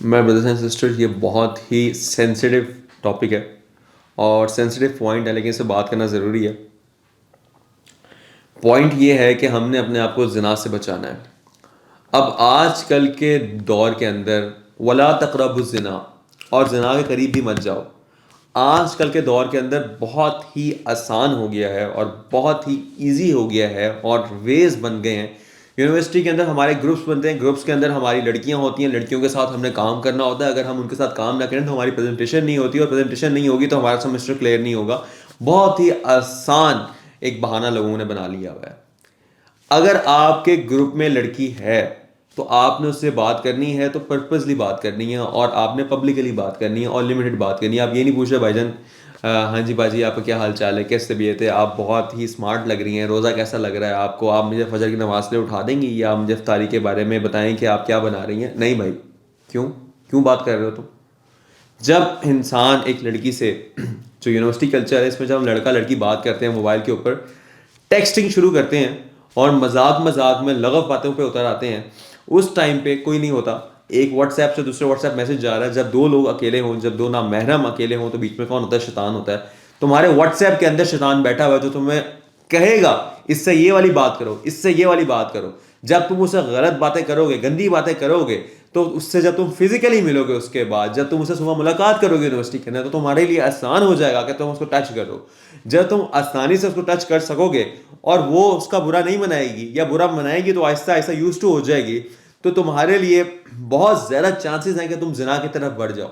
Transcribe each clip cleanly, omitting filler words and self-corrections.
میں brothers and sisters, یہ بہت ہی سینسیٹیو ٹاپک ہے اور سینسیٹیو پوائنٹ ہے، لیکن اس سے بات کرنا ضروری ہے. پوائنٹ یہ ہے کہ ہم نے اپنے آپ کو زنا سے بچانا ہے. اب آج کل کے دور کے اندر ولا تقربوا الزنا، اور زنا کے قریب بھی مت جاؤ. آج کل کے دور کے اندر بہت ہی آسان ہو گیا ہے اور بہت ہی ایزی ہو گیا ہے اور ویز بن گئے ہیں. یونیورسٹی کے اندر ہمارے گروپس بنتے ہیں، گروپس کے اندر ہماری لڑکیاں ہوتی ہیں، لڑکیوں کے ساتھ ہم نے کام کرنا ہوتا ہے. اگر ہم ان کے ساتھ کام نہ کریں تو ہماری پریزنٹیشن نہیں ہوتی، اور پریزنٹیشن نہیں ہوگی تو ہمارا سیمسٹر کلیئر نہیں ہوگا. بہت ہی آسان ایک بہانہ لوگوں نے بنا لیا ہوا ہے. اگر آپ کے گروپ میں لڑکی ہے تو آپ نے اس سے بات کرنی ہے تو پرپزلی بات کرنی ہے، اور آپ نے پبلکلی بات کرنی ہے اور لمیٹڈ بات کرنی ہے. آپ یہ نہیں پوچھ رہے بھائی جان ہاں جی باجی آپ کا کیا حال چال ہے، کیس طبیعت ہے، آپ بہت ہی اسمارٹ لگ رہی ہیں، روزہ کیسا لگ رہا ہے آپ کو، آپ مجھے فجر کی نماز سے اٹھا دیں گی، یا مجھے افطاری کے بارے میں بتائیں کہ آپ کیا بنا رہی ہیں. نہیں بھائی، کیوں بات کر رہے ہو تم؟ جب انسان ایک لڑکی سے جو یونیورسٹی کلچر ہے اس میں جب ہم لڑکا لڑکی بات کرتے ہیں موبائل کے اوپر ٹیکسٹنگ شروع کرتے ہیں اور مذاق میں لغو باتوں پہ اتر آتے ہیں، اس ٹائم پہ کوئی نہیں ہوتا. ایک واٹس ایپ سے دوسرے واٹس ایپ میسج جا رہا ہے. جب دو لوگ اکیلے ہوں، جب دو نامحرم اکیلے ہوں، تو بیچ میں کون ہوتا ہے؟ شیطان ہوتا ہے. تمہارے واٹس ایپ کے اندر شیطان بیٹھا ہوا ہے جو تمہیں کہے گا اس سے یہ والی بات کرو، اس سے یہ والی بات کرو. جب تم اسے غلط باتیں کرو گے، گندی باتیں کرو گے، تو اس سے جب تم فزیکلی ملو گے، اس کے بعد جب تم اسے صبح ملاقات کرو گے یونیورسٹی کے اندر، تو تمہارے لیے آسان ہو جائے گا کہ تم اس کو ٹچ کرو. جب تم آسانی سے اس کو ٹچ کر سکو گے اور وہ اس کا برا نہیں منائے گی، یا برا منائے گی تو آہستہ آہستہ یوز ٹو ہو جائے گی، تو تمہارے لیے بہت زیادہ چانسز ہیں کہ تم زنا کی طرف بڑھ جاؤ.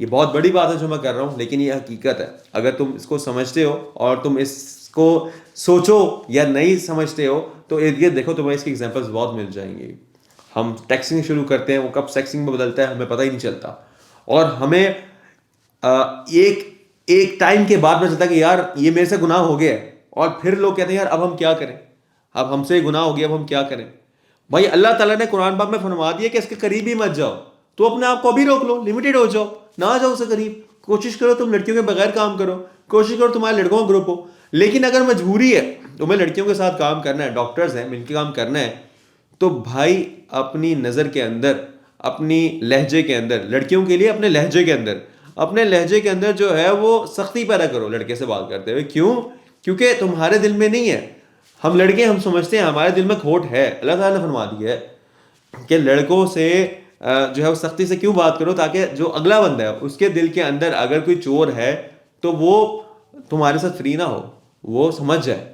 یہ بہت بڑی بات ہے جو میں کر رہا ہوں، لیکن یہ حقیقت ہے. اگر تم اس کو سمجھتے ہو اور تم اس کو سوچو، یا نہیں سمجھتے ہو تو ارد گرد دیکھو، تمہیں اس کی ایگزامپلس بہت مل جائیں گی. ہم ٹیکسنگ شروع کرتے ہیں، وہ کب سیکسنگ میں بدلتا ہے ہمیں پتہ ہی نہیں چلتا، اور ہمیں ایک ٹائم کے بعد میں چلتا کہ یار یہ میرے سے گناہ ہو گیا ہے، اور پھر لوگ کہتے ہیں یار اب ہم کیا کریں، اب ہم سے گناہ ہو گیا، اب ہم کیا کریں. بھائی اللہ تعالیٰ نے قرآن پاک میں فرما دیا کہ اس کے قریب ہی مت جاؤ. تو اپنے آپ کو ابھی روک لو، لمیٹڈ ہو جاؤ، نہ جاؤ اس سے قریب. کوشش کرو تم لڑکیوں کے بغیر کام کرو، کوشش کرو تمہارے لڑکوں کا گروپ ہو. لیکن اگر مجبوری ہے تمہیں لڑکیوں کے ساتھ کام کرنا ہے، ڈاکٹرز ہیں مل کے کام کرنا ہے، تو بھائی اپنی نظر کے اندر، اپنی لہجے کے اندر، لڑکیوں کے لیے اپنے لہجے کے اندر، اپنے لہجے کے اندر جو ہے وہ سختی پیدا کرو لڑکے سے بات کرتے ہوئے. کیوں؟ کیونکہ تمہارے دل میں نہیں ہے. ہم لڑکے ہم سمجھتے ہیں ہمارے دل میں کھوٹ ہے. اللہ تعالیٰ نے فرما دیا ہے کہ لڑکوں سے جو ہے وہ سختی سے کیوں بات کرو، تاکہ جو اگلا بندہ ہے اس کے دل کے اندر اگر کوئی چور ہے تو وہ تمہارے ساتھ فری نہ ہو، وہ سمجھ جائے.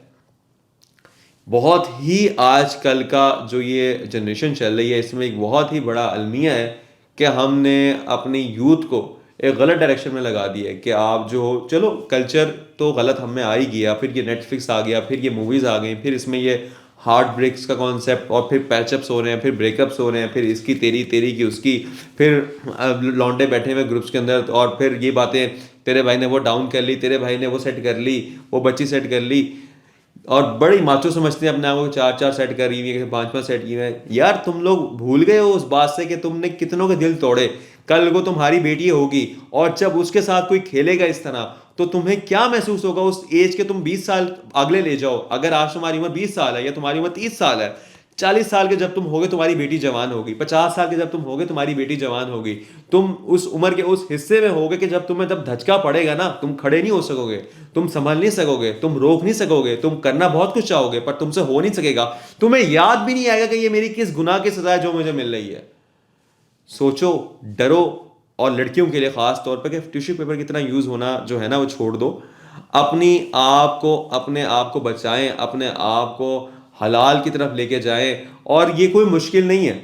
بہت ہی آج کل کا جو یہ جنریشن چل رہی ہے، اس میں ایک بہت ہی بڑا المیہ ہے کہ ہم نے اپنی یوتھ کو ایک غلط ڈائریکشن میں لگا دیا ہے کہ آپ جو چلو کلچر تو غلط ہم میں آ ہی گیا، پھر یہ نیٹ فلکس آ گیا، پھر یہ موویز آ گئیں، پھر اس میں یہ ہارٹ بریکس کا کانسیپٹ، اور پھر پیچ اپس ہو رہے ہیں، پھر بریک اپس ہو رہے ہیں، پھر اس کی تیری تیری کی اس کی، پھر لونڈے بیٹھے ہوئے گروپس کے اندر، اور پھر یہ باتیں تیرے بھائی نے وہ ڈاؤن کر لی، تیرے بھائی نے وہ سیٹ کر لی، وہ بچی سیٹ کر لی، اور بڑی ماچو سمجھتے ہیں اپنے آپ کو، چار چار سیٹ کری ہوئی ہے، پانچ پانچ سیٹ کیے ہوئے ہیں. یار تم لوگ بھول گئے ہو اس بات سے کہ تم نے کتنوں کے دل توڑے. کل کو تمہاری بیٹی ہوگی اور جب اس کے ساتھ کوئی کھیلے گا اس طرح، تو تمہیں کیا محسوس ہوگا اس ایج کے؟ تم 20 سال اگلے لے جاؤ، اگر آج تمہاری عمر 20 سال ہے، یا تمہاری عمر 30 سال ہے، 40 سال کے جب تم ہوگے تمہاری بیٹی جوان ہوگی، 50 سال کے جب تم ہوگے تمہاری بیٹی جوان ہوگی. تم اس عمر کے اس حصے میں ہوگے کہ جب تمہیں جب دھچکا پڑے گا نا، تم کھڑے نہیں ہو سکو گے، تم سنبھل نہیں سکو گے، تم روک نہیں سکو گے، تم کرنا بہت کچھ چاہو گے پر تم سے ہو نہیں سکے گا. تمہیں یاد بھی نہیں آئے گا کہ یہ میری کس گناہ کی سزا ہے جو مجھے مل رہی ہے. سوچو، ڈرو. اور لڑکیوں کے لیے خاص طور پہ کہ ٹیشو پیپر کی طرح یوز ہونا جو ہے نا وہ چھوڑ دو. اپنے آپ کو بچائیں، اپنے آپ کو حلال کی طرف لے کے جائیں. اور یہ کوئی مشکل نہیں ہے.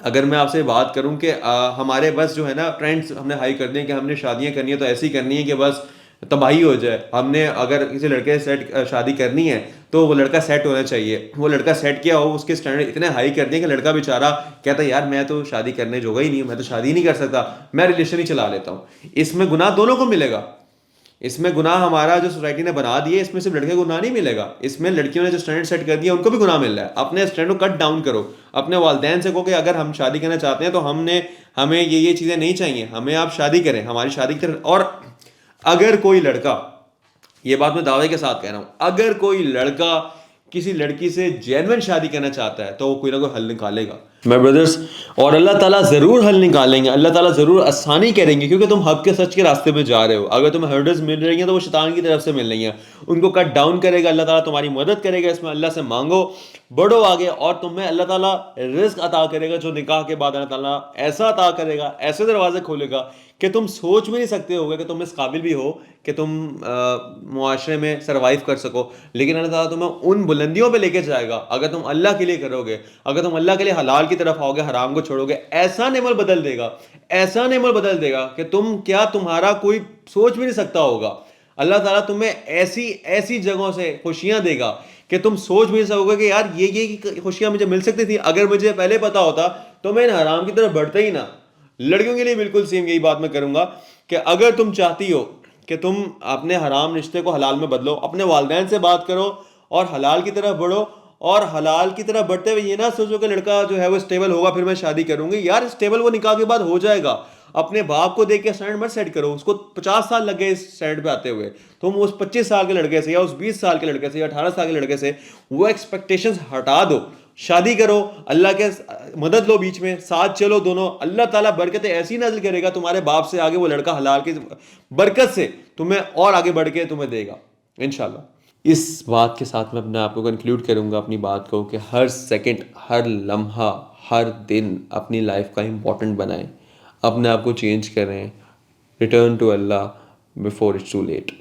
اگر میں آپ سے بات کروں کہ ہمارے بس جو ہے نا ٹرینڈس ہم نے ہائی کر دیں کہ ہم نے شادیاں کرنی ہے تو ایسی کرنی ہے کہ بس تباہی ہو جائے. ہم نے اگر کسی لڑکے سے شادی کرنی ہے تو وہ لڑکا سیٹ ہونا چاہیے. وہ لڑکا سیٹ کیا ہو، اس کے اسٹینڈرڈ اتنے ہائی کر دیں کہ لڑکا بیچارہ کہتا ہے یار میں تو شادی کرنے جوگا ہی نہیں ہوں، میں تو شادی نہیں کر سکتا، میں ریلیشن ہی چلا لیتا ہوں. اس میں گناہ دونوں کو ملے گا. اس میں گناہ ہمارا جو سوسائٹی نے بنا دیا ہے، اس میں صرف لڑکے کو گناہ نہیں ملے گا، اس میں لڑکیوں نے جو اسٹینڈرڈ سیٹ کر دیا ان کو بھی گناہ مل رہا ہے. اپنے اسٹینڈرڈ کو کٹ ڈاؤن کرو. اپنے والدین سے کہو کہ اگر ہم شادی کرنا چاہتے ہیں تو ہمیں یہ چیزیں نہیں چاہیے، ہمیں آپ شادی کریں، ہماری شادی کی طرف. اور اگر کوئی لڑکا، یہ بات میں دعوے کے ساتھ کہہ رہا ہوں، اگر کوئی لڑکا کسی لڑکی سے جینوئن شادی کرنا چاہتا ہے تو وہ کوئی نہ کوئی حل نکالے گا. میں بردرس، اور اللہ تعالیٰ ضرور حل نکالیں گے، اللہ تعالیٰ ضرور آسانی کریں گے، کیونکہ تم حق کے سچ کے راستے پہ جا رہے ہو. اگر تمہیں ہرڈز مل رہی ہیں تو وہ شیطان کی طرف سے مل رہی ہیں، ان کو کٹ ڈاؤن کرے گا اللہ تعالیٰ، تمہاری مدد کرے گا اس میں. اللہ سے مانگو، بڑھو آگے، اور تمہیں اللہ تعالیٰ رزق عطا کرے گا، جو نکاح کے بعد اللہ تعالیٰ ایسا عطا کرے گا، ایسے دروازے کھولے گا کہ تم سوچ بھی نہیں سکتے ہوگے کہ تم اس قابل بھی ہو کہ تم معاشرے میں سروائیو کر سکو. لیکن اللہ تعالیٰ تمہیں ان بلندیوں پہ لے کے جائے گا اگر تم اللہ کے لیے کرو گے، اگر تم اللہ کے لیے حلال کی طرف آؤ گے، حرام کو چھوڑو گے. ایسا نعمت بدل دے گا، ایسا نعمت بدل دے گا کہ تم کیا، تمہارا کوئی سوچ بھی نہیں سکتا ہوگا. اللہ تعالیٰ تمہیں ایسی ایسی جگہوں سے خوشیاں دے گا کہ تم سوچ بھی نہیں سکو گے کہ یار یہ خوشیاں مجھے مل سکتی تھی. اگر مجھے پہلے پتا ہوتا تو میں ان حرام کی طرف بڑھتا ہی نہ. لڑکیوں کے لیے بالکل سیم یہی بات میں کروں گا کہ اگر تم چاہتی ہو کہ تم اپنے حرام رشتے کو حلال میں بدلو، اپنے والدین سے بات کرو اور حلال کی طرف بڑھو. اور حلال کی طرف بڑھتے ہوئے یہ نہ سوچو کہ لڑکا جو ہے وہ اسٹیبل ہوگا پھر میں شادی کروں گی. یار اسٹیبل وہ نکاح کے بعد ہو جائے گا. اپنے باپ کو دیکھ کے اسٹینڈ مت سیٹ کرو، اس کو 50 سال لگ گئے اس اسٹینڈ پہ آتے ہوئے، تم اس 25 سال کے لڑکے سے یا اس 20 سال کے لڑکے سے یا 18 سال کے لڑکے سے وہ ایکسپیکٹیشنز ہٹا دو، شادی کرو، اللہ کے مدد لو، بیچ میں ساتھ چلو دونوں. اللہ تعالیٰ برکتیں ایسی نازل کرے گا تمہارے باپ سے آگے، وہ لڑکا حلال کی برکت سے تمہیں اور آگے بڑھ کے تمہیں دے گا انشاءاللہ. اس بات کے ساتھ میں اپنے آپ کو کنکلیوڈ کروں گا اپنی بات کو کہ ہر سیکنڈ، ہر لمحہ، ہر دن اپنی لائف کا امپورٹنٹ بنائیں، اپنے آپ کو چینج کریں. Return to Allah before it's too late.